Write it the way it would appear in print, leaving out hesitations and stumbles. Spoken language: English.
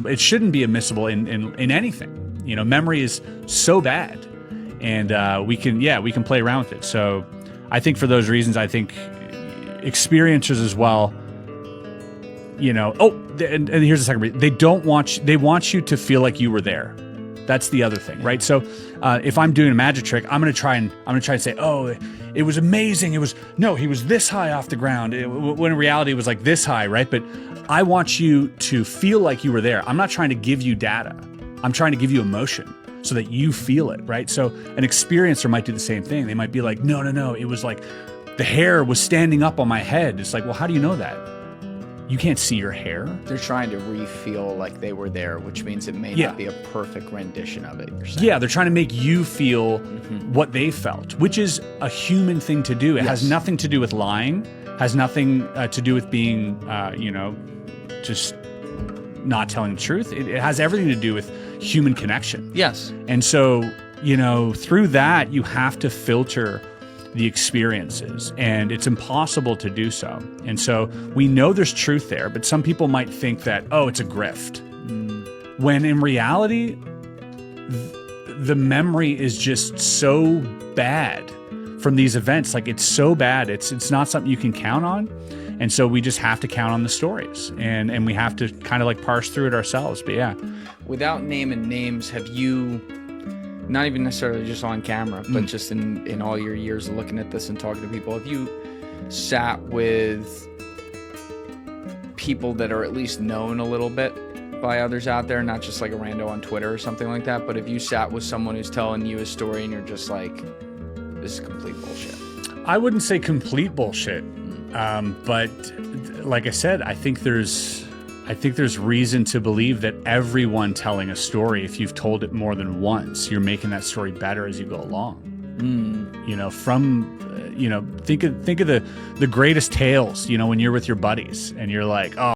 It shouldn't be admissible in anything. You know, memory is so bad, and we can play around with it. So I think for those reasons, I think experiencers as well. You know, and here's the second reason. They want you to feel like you were there. That's the other thing, right? So if I'm doing a magic trick, I'm gonna try and say, oh, it was amazing. He was this high off the ground. When in reality it was like this high, right? But I want you to feel like you were there. I'm not trying to give you data. I'm trying to give you emotion so that you feel it, right? So an experiencer might do the same thing. They might be like, no, it was like the hair was standing up on my head. It's like, well, how do you know that? You can't see your hair. They're trying to re-feel like they were there, which means it may not be a perfect rendition of it. You're saying. Yeah, they're trying to make you feel what they felt, which is a human thing to do. It has nothing to do with lying, has nothing to do with being, just not telling the truth. It has everything to do with human connection. Yes. And so, through that, you have to filter the experiences, and it's impossible to do so. And so we know there's truth there, but some people might think that, oh, it's a grift. When in reality, the memory is just so bad from these events. Like, it's so bad. It's not something you can count on. And so we just have to count on the stories, and we have to kind of like parse through it ourselves. But yeah. Without naming names, have you, not even necessarily just on camera, but just in all your years of looking at this and talking to people, have you sat with people that are at least known a little bit by others out there, not just like a rando on Twitter or something like that, but if you sat with someone who's telling you a story and you're just like, this is complete bullshit? I wouldn't say complete bullshit, but like I said, I think there's reason to believe that everyone telling a story, if you've told it more than once, you're making that story better as you go along. Think of the greatest tales, when you're with your buddies and you're like, oh,